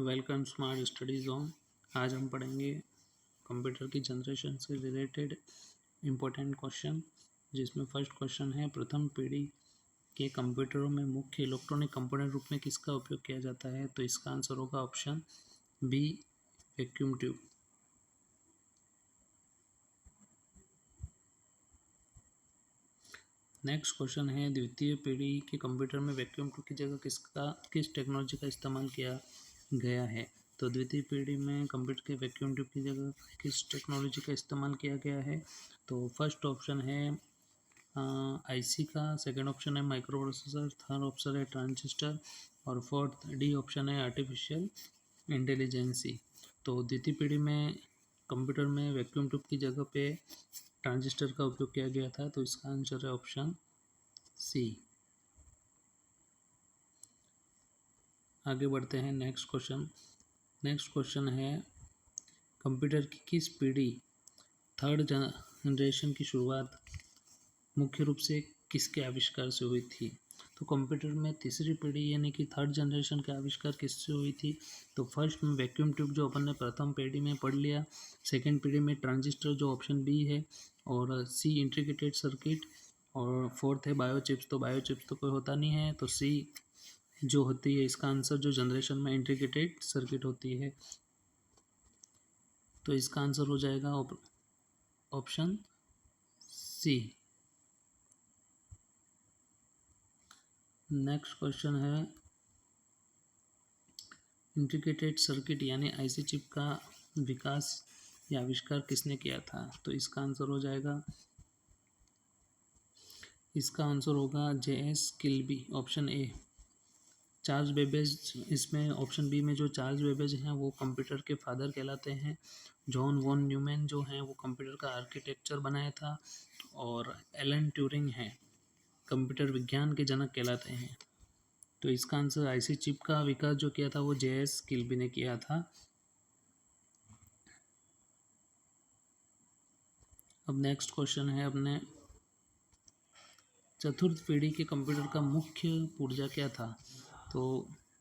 Welcome smart study zone. आज हम पढ़ेंगे कंप्यूटर की जनरेशन से रिलेटेड इम्पोर्टेंट क्वेश्चन, जिसमें फर्स्ट क्वेश्चन है प्रथम पीढ़ी के कंप्यूटरों में मुख्य इलेक्ट्रॉनिक कंपोनेंट रूप में किसका उपयोग किया जाता है। तो इसका आंसर होगा option B, vacuum tube. Next question है द्वितीय पीढ़ी के कंप्यूटर में वैक्यूम ट्यूब की जगह किस टेक्नोलॉजी का इस्तेमाल किया गया है। तो द्वितीय पीढ़ी में कंप्यूटर के वैक्यूम ट्यूब की जगह किस टेक्नोलॉजी का इस्तेमाल किया गया है। तो फर्स्ट ऑप्शन है आईसी का, सेकंड ऑप्शन है माइक्रो प्रोसेसर, थर्ड ऑप्शन है ट्रांजिस्टर और फोर्थ डी ऑप्शन है आर्टिफिशियल इंटेलिजेंसी। तो द्वितीय पीढ़ी में कंप्यूटर में वैक्यूम ट्यूब की जगह पे ट्रांजिस्टर का उपयोग किया गया था। तो इसका आंसर है ऑप्शन सी। आगे बढ़ते हैं नेक्स्ट क्वेश्चन है कंप्यूटर की किस पीढ़ी थर्ड जनरेशन की शुरुआत मुख्य रूप से किसके आविष्कार से हुई थी। तो कंप्यूटर में तीसरी पीढ़ी यानी कि थर्ड जनरेशन का आविष्कार किससे हुई थी। तो फर्स्ट में वैक्यूम ट्यूब जो अपन ने प्रथम पीढ़ी में पढ़ लिया, सेकेंड पीढ़ी में ट्रांजिस्टर जो ऑप्शन बी है, और सी इंटीग्रेटेड सर्किट, और फोर्थ है बायोचिप्स। तो बायोचिप्स तो कोई होता नहीं है, तो सी जो होती है इसका आंसर जो जनरेशन में इंटीग्रेटेड सर्किट होती है। तो इसका आंसर हो जाएगा ऑप्शन सी। नेक्स्ट क्वेश्चन है इंटीग्रेटेड सर्किट यानी आईसी चिप का विकास या आविष्कार किसने किया था। तो इसका आंसर हो जाएगा, इसका आंसर होगा JS Kilby, option A. Charles Babbage, इसमें ऑप्शन बी में जो चार्ल्स बेबेज हैं वो कंप्यूटर के फादर कहलाते हैं। जॉन वॉन न्यूमैन जो हैं वो कंप्यूटर का आर्किटेक्चर बनाया था, और एलन ट्यूरिंग हैं कंप्यूटर विज्ञान के जनक कहलाते हैं। तो इसका आंसर आईसी चिप का विकास जो किया था वो जेएस किल्बी ने किया था। अब नेक्स्ट क्वेश्चन है अपने चतुर्थ पीढ़ी के कंप्यूटर का मुख्य पुर्जा क्या था। तो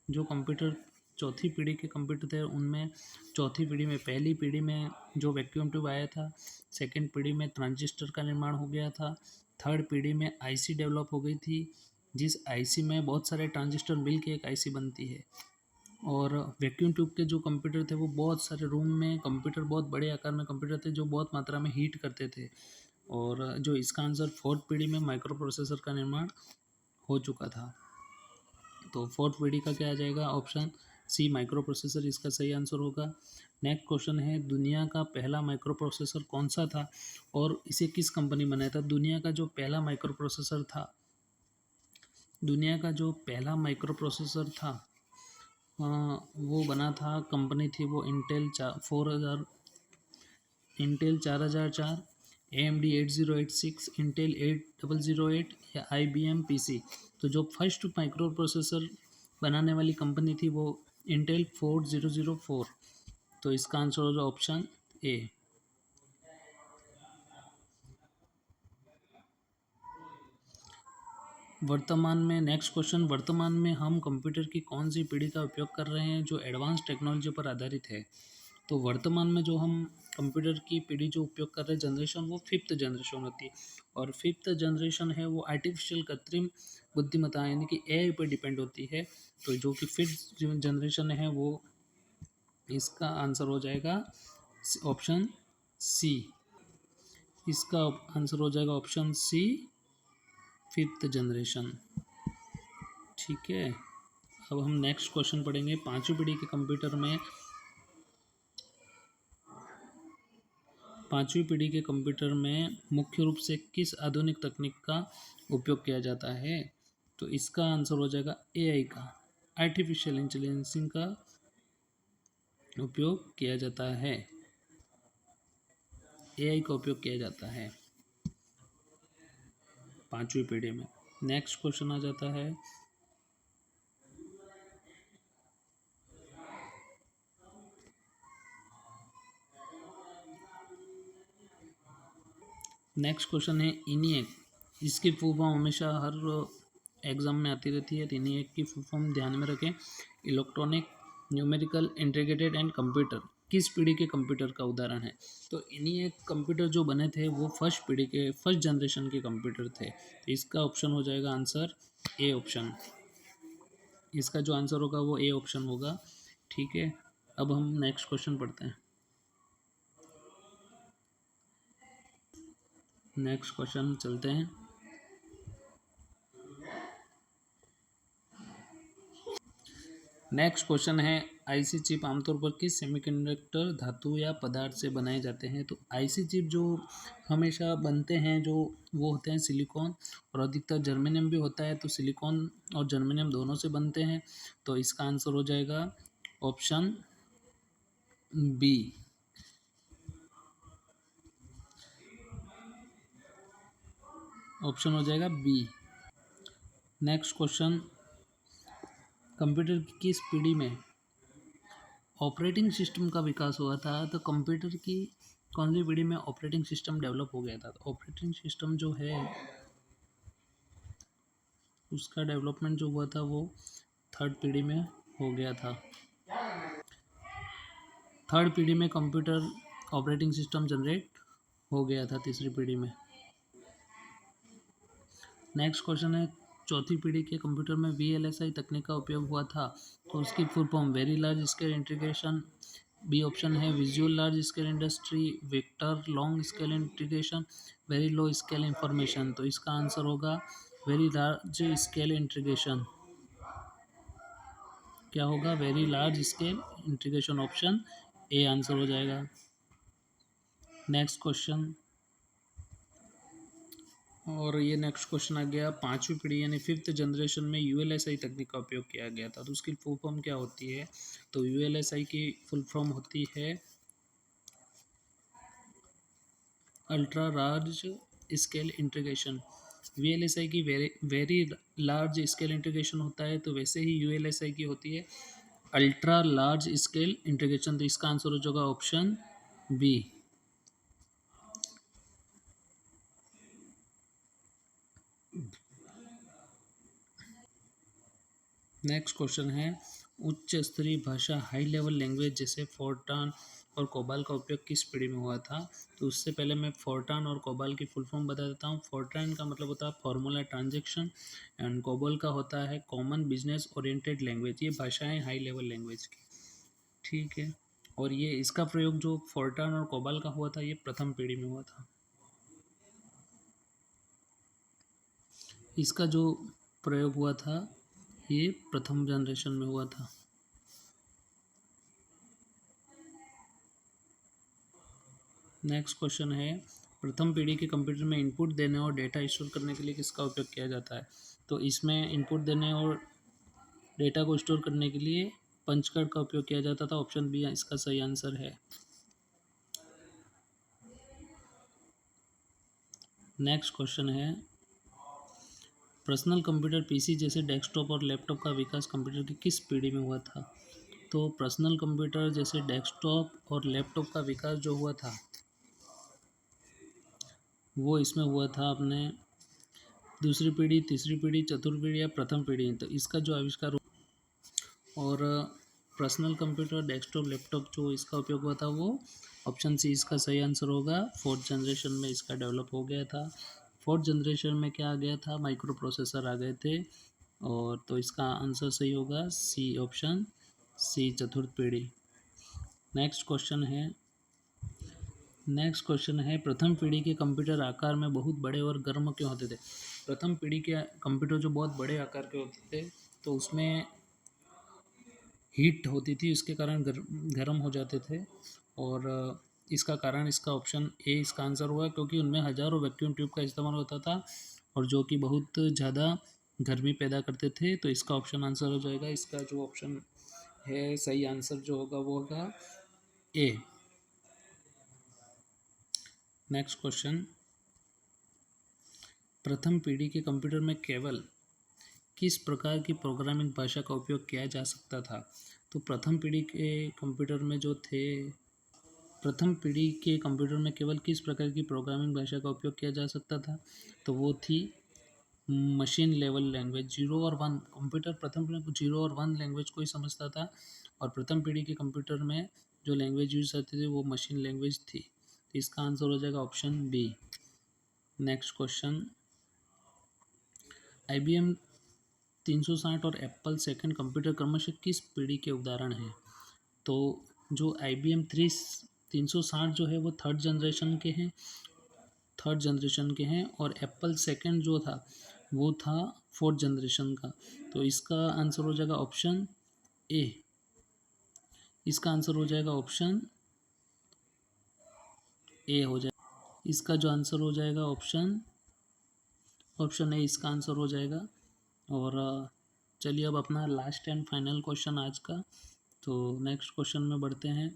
जो कंप्यूटर चौथी पीढ़ी के कंप्यूटर थे उनमें चौथी पीढ़ी में पहली पीढ़ी में जो वैक्यूम ट्यूब आया था, सेकंड पीढ़ी में ट्रांजिस्टर का निर्माण हो गया था, थर्ड पीढ़ी में आईसी डेवलप हो गई थी, जिस आईसी में बहुत सारे ट्रांजिस्टर मिल के एक आईसी बनती है। और वैक्यूम ट्यूब के जो कंप्यूटर थे वो बहुत सारे रूम में कंप्यूटर, बहुत बड़े आकार में कंप्यूटर थे जो बहुत मात्रा में हीट करते थे। और जो इसका आंसर फोर्थ पीढ़ी में माइक्रो प्रोसेसर का निर्माण हो चुका था। तो फोर्थ पीढ़ी का क्या आ जाएगा, ऑप्शन सी माइक्रो प्रोसेसर इसका सही आंसर होगा। नेक्स्ट क्वेश्चन है दुनिया का पहला माइक्रो प्रोसेसर कौन सा था और इसे किस कंपनी बनाया था। दुनिया का जो पहला माइक्रो प्रोसेसर था, दुनिया का जो पहला माइक्रो प्रोसेसर था वो बना था, कंपनी थी वो इंटेल 4004, AMD 8086, इंटेल 8008 या IBM PC। तो जो फर्स्ट माइक्रो प्रोसेसर बनाने वाली कंपनी थी वो इंटेल 4004। तो इसका आंसर होगा ऑप्शन ए। वर्तमान में नेक्स्ट क्वेश्चन, वर्तमान में हम कंप्यूटर की कौन सी पीढ़ी का उपयोग कर रहे हैं जो एडवांस टेक्नोलॉजी पर आधारित है। तो वर्तमान में जो हम कंप्यूटर की पीढ़ी जो उपयोग कर रहे हैं जनरेशन, वो फिफ्थ जनरेशन होती है। और फिफ्थ जनरेशन है वो आर्टिफिशियल कृत्रिम बुद्धिमत्ता यानी कि एआई पर डिपेंड होती है। तो जो कि फिफ्थ जनरेशन है वो इसका आंसर हो जाएगा ऑप्शन सी। इसका आंसर हो जाएगा ऑप्शन सी, फिफ्थ जनरेशन। ठीक है, अब हम नेक्स्ट क्वेश्चन पढ़ेंगे पांचवी पीढ़ी के कंप्यूटर में, पांचवी पीढ़ी के कंप्यूटर में मुख्य रूप से किस आधुनिक तकनीक का उपयोग किया जाता है। तो इसका आंसर हो जाएगा एआई का, आर्टिफिशियल इंटेलिजेंस का उपयोग किया जाता है। एआई का उपयोग किया जाता है पांचवी पीढ़ी में। नेक्स्ट क्वेश्चन आ जाता है नेक्स्ट क्वेश्चन है इनिएक, इसकी फुल फॉर्म हमेशा हर एग्जाम में आती रहती है। तो इनिएक की फुल फॉर्म ध्यान में रखें, electronic numerical, integrated and computer किस पीढ़ी के कंप्यूटर का उदाहरण है? तो इन्हीं एक कंप्यूटर जो बने थे वो फर्स्ट पीढ़ी के, फर्स्ट जनरेशन के कंप्यूटर थे। तो इसका ऑप्शन हो जाएगा आंसर ए ऑप्शन। इसका जो आंसर होगा वो ए ऑप्शन होगा। ठीक है, अब हम नेक्स्ट क्वेश्चन पढ़ते हैं। नेक्स्ट क्वेश्चन चलते हैं। नेक्स्ट क्वेश्चन है, आईसी चिप आमतौर पर किस सेमीकंडक्टर धातु या पदार्थ से बनाए जाते हैं? तो आईसी चिप जो हमेशा बनते हैं जो वो होते हैं सिलिकॉन, और अधिकतर जर्मेनियम भी होता है। तो सिलिकॉन और जर्मेनियम दोनों से बनते हैं। तो इसका आंसर हो जाएगा ऑप्शन बी। ऑप्शन हो जाएगा बी। नेक्स्ट क्वेश्चन, कंप्यूटर की किस पीढ़ी में ऑपरेटिंग सिस्टम का विकास हुआ था? तो कंप्यूटर की कौन सी पीढ़ी में ऑपरेटिंग सिस्टम डेवलप हो गया था? तो ऑपरेटिंग सिस्टम जो है उसका डेवलपमेंट जो हुआ था वो थर्ड पीढ़ी में हो गया था। थर्ड पीढ़ी में कंप्यूटर ऑपरेटिंग सिस्टम जनरेट हो गया था तीसरी पीढ़ी में। नेक्स्ट क्वेश्चन है, चौथी पीढ़ी के कंप्यूटर में वीएलएसआई तकनीक का उपयोग हुआ था। तो उसकी full form very large scale integration, B option है visual large scale industry, vector long scale integration, very low scale information. तो इसका आंसर होगा वेरी लार्ज स्केल इंटीग्रेशन। क्या होगा? Very large scale integration, option A answer हो जाएगा। Next question, और ये नेक्स्ट क्वेश्चन आ गया, पांचवी पीढ़ी यानी फिफ्थ जनरेशन में यूएलएसआई तकनीक का उपयोग किया गया था। तो उसकी फुल फॉर्म क्या होती है? तो यूएलएसआई की फुल फॉर्म होती है ultra large scale integration. VLSI की very very large scale integration होता है, तो वैसे ही यूएलएसआई की होती है अल्ट्रा लार्ज स्केल इंटीग्रेशन। तो इसका आंसर हो जाएगा ऑप्शन बी। नेक्स्ट क्वेश्चन है, उच्च स्तरीय भाषा हाई लेवल लैंग्वेज जैसे फोर्टान और कोबाल का उपयोग किस पीढ़ी में हुआ था? तो उससे पहले मैं फोर्टान और कोबाल की फुल फॉर्म बता देता हूँ। फोर्टान का मतलब होता है फॉर्मूला ट्रांजेक्शन, एंड कोबाल का होता है कॉमन बिजनेस ओरिएंटेड लैंग्वेज। ये भाषाएं हाई लेवल लैंग्वेज की, ठीक है। और ये इसका प्रयोग जो फोर्टान और कोबाल का हुआ था ये प्रथम पीढ़ी में हुआ था। इसका जो प्रयोग हुआ था ये प्रथम जनरेशन में हुआ था। नेक्स्ट क्वेश्चन है, प्रथम पीढ़ी के कंप्यूटर में इनपुट देने और डेटा स्टोर करने के लिए किसका उपयोग किया जाता है? तो इसमें इनपुट देने और डेटा को स्टोर करने के लिए पंच कार्ड का उपयोग किया जाता था। ऑप्शन बी इसका सही आंसर है। नेक्स्ट क्वेश्चन है, पर्सनल कंप्यूटर पीसी जैसे डेस्कटॉप और लैपटॉप का विकास कंप्यूटर की किस पीढ़ी में हुआ था? तो पर्सनल कंप्यूटर जैसे डेस्कटॉप और लैपटॉप का विकास जो हुआ था वो इसमें हुआ था अपने दूसरी पीढ़ी, तीसरी पीढ़ी, चतुर्थ पीढ़ी या प्रथम पीढ़ी। तो इसका जो आविष्कार और पर्सनल कंप्यूटर डेस्कटॉप लैपटॉप जो इसका उपयोग हुआ था वो ऑप्शन सी इसका सही आंसर होगा। फोर्थ जनरेशन में इसका डेवलप हो गया था। फोर्थ जनरेशन में क्या आ गया था? माइक्रो प्रोसेसर आ गए थे। और तो इसका आंसर सही होगा सी ऑप्शन सी, चतुर्थ पीढ़ी। नेक्स्ट क्वेश्चन है, प्रथम पीढ़ी के कंप्यूटर आकार में बहुत बड़े और गर्म क्यों होते थे? प्रथम पीढ़ी के कंप्यूटर जो बहुत बड़े आकार के होते थे तो उसमें हीट होती थी, उसके कारण गर्म हो जाते थे। और इसका कारण इसका ऑप्शन ए इसका आंसर हुआ, क्योंकि उनमें हज़ारों वैक्यूम ट्यूब का इस्तेमाल होता था और जो कि बहुत ज़्यादा गर्मी पैदा करते थे। तो इसका ऑप्शन आंसर हो जाएगा, इसका जो ऑप्शन है सही आंसर जो होगा वो होगा ए। नेक्स्ट क्वेश्चन, प्रथम पीढ़ी के कंप्यूटर में केवल किस प्रकार की प्रोग्रामिंग भाषा का उपयोग किया जा सकता था? तो प्रथम पीढ़ी के कंप्यूटर में जो थे, प्रथम पीढ़ी के कंप्यूटर में केवल किस प्रकार की प्रोग्रामिंग भाषा का उपयोग किया जा सकता था? तो वो थी मशीन लेवल लैंग्वेज 0 और 1 कंप्यूटर प्रथम पीढ़ी को 0 और 1 लैंग्वेज को ही समझता था और प्रथम पीढ़ी के कंप्यूटर में जो लैंग्वेज यूज करती थी वो मशीन लैंग्वेज थी। तो इसका आंसर हो जाएगा option B. Next question, IBM 360 और एप्पल सेकंड कंप्यूटर क्रमशः किस पीढ़ी के उदाहरण हैं? तो जो IBM 360 जो है वो थर्ड जनरेशन के हैं और एप्पल सेकंड जो था वो था फोर्थ जनरेशन का। तो इसका आंसर हो जाएगा ऑप्शन ए। इसका आंसर हो जाएगा ऑप्शन ए हो जाएगा। इसका जो आंसर हो जाएगा ऑप्शन ए इसका आंसर हो जाएगा। और चलिए अब अपना लास्ट एंड फाइनल क्वेश्चन आज का, तो नेक्स्ट क्वेश्चन में बढ़ते हैं।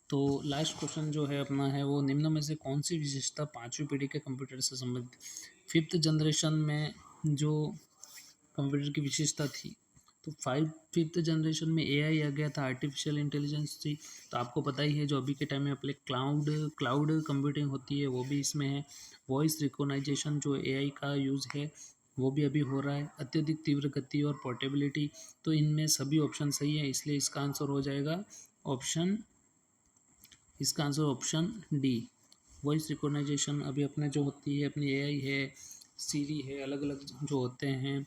तो लास्ट क्वेश्चन जो है अपना है वो निम्न में से कौन सी विशेषता पांचवी पीढ़ी के कंप्यूटर से संबंधित? फिफ्थ जनरेशन में जो कंप्यूटर की विशेषता थी, तो फिफ्थ जनरेशन में AI आ गया था, आर्टिफिशियल इंटेलिजेंस थी। तो आपको पता ही है जो अभी के टाइम में अपने क्लाउड कंप्यूटिंग होती है वो भी इसमें है। वॉइस रिकॉग्नाइजेशन जो AI का यूज़ है वो भी अभी हो रहा है। अत्यधिक तीव्र गति और पोर्टेबिलिटी, तो इनमें सभी ऑप्शन सही है, इसलिए इसका आंसर हो जाएगा ऑप्शन डी। वॉइस रिकॉग्नाइजेशन अभी अपने जो होती है अपनी AI है, सीरी है, अलग अलग जो होते हैं,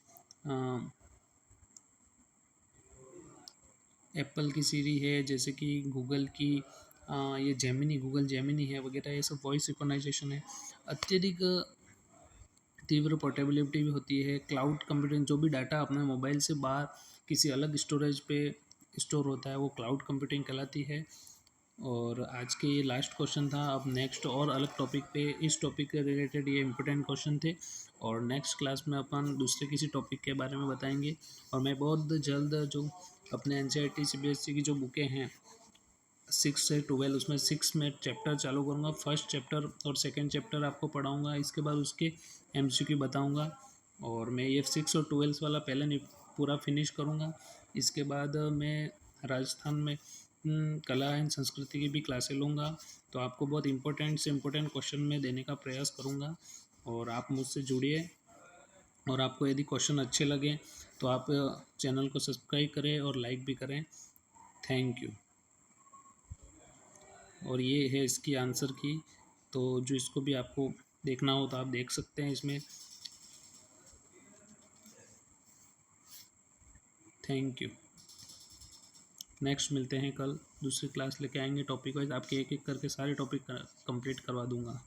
एप्पल की सीरी है, जैसे कि गूगल की ये गूगल जेमिनी है वगैरह, ये सब वॉइस रिकॉग्नाइजेशन है। अत्यधिक तीव्र पोर्टेबिलिटी भी होती है। क्लाउड कंप्यूटिंग, जो भी डाटा अपने मोबाइल से बाहर किसी अलग स्टोरेज पे स्टोर होता है वो क्लाउड कंप्यूटिंग कहलाती है। और आज के ये लास्ट क्वेश्चन था। अब नेक्स्ट और अलग टॉपिक पे, इस टॉपिक के रिलेटेड ये इंपॉर्टेंट क्वेश्चन थे और नेक्स्ट क्लास में अपन दूसरे किसी टॉपिक के बारे में बताएंगे। और मैं बहुत जल्द जो अपने NCERT CBSE की जो बुकें हैं 6 से 12, उसमें 6 में चैप्टर चालू करूँगा। फर्स्ट चैप्टर और सेकंड चैप्टर आपको पढ़ाऊँगा, इसके बाद उसके MCQ बताऊँगा। और मैं ये 6 और 12 वाला पहले नहीं पूरा फिनिश करूँगा। इसके बाद मैं राजस्थान में कला एंड संस्कृति की भी क्लासें लूँगा। तो आपको बहुत इंपॉर्टेंट से इंपॉर्टेंट क्वेश्चन मैं देने का प्रयास करूँगा और आप मुझसे जुड़िए। और आपको यदि क्वेश्चन अच्छे लगे तो आप चैनल को सब्सक्राइब करें और लाइक भी करें। Thank you. और ये है इसकी आंसर की, तो जो इसको भी आपको देखना हो तो आप देख सकते हैं इसमें। Thank you. नेक्स्ट मिलते हैं कल, दूसरी क्लास लेके आएंगे टॉपिक वाइज, आपके एक एक करके सारे टॉपिक कंप्लीट करवा दूंगा।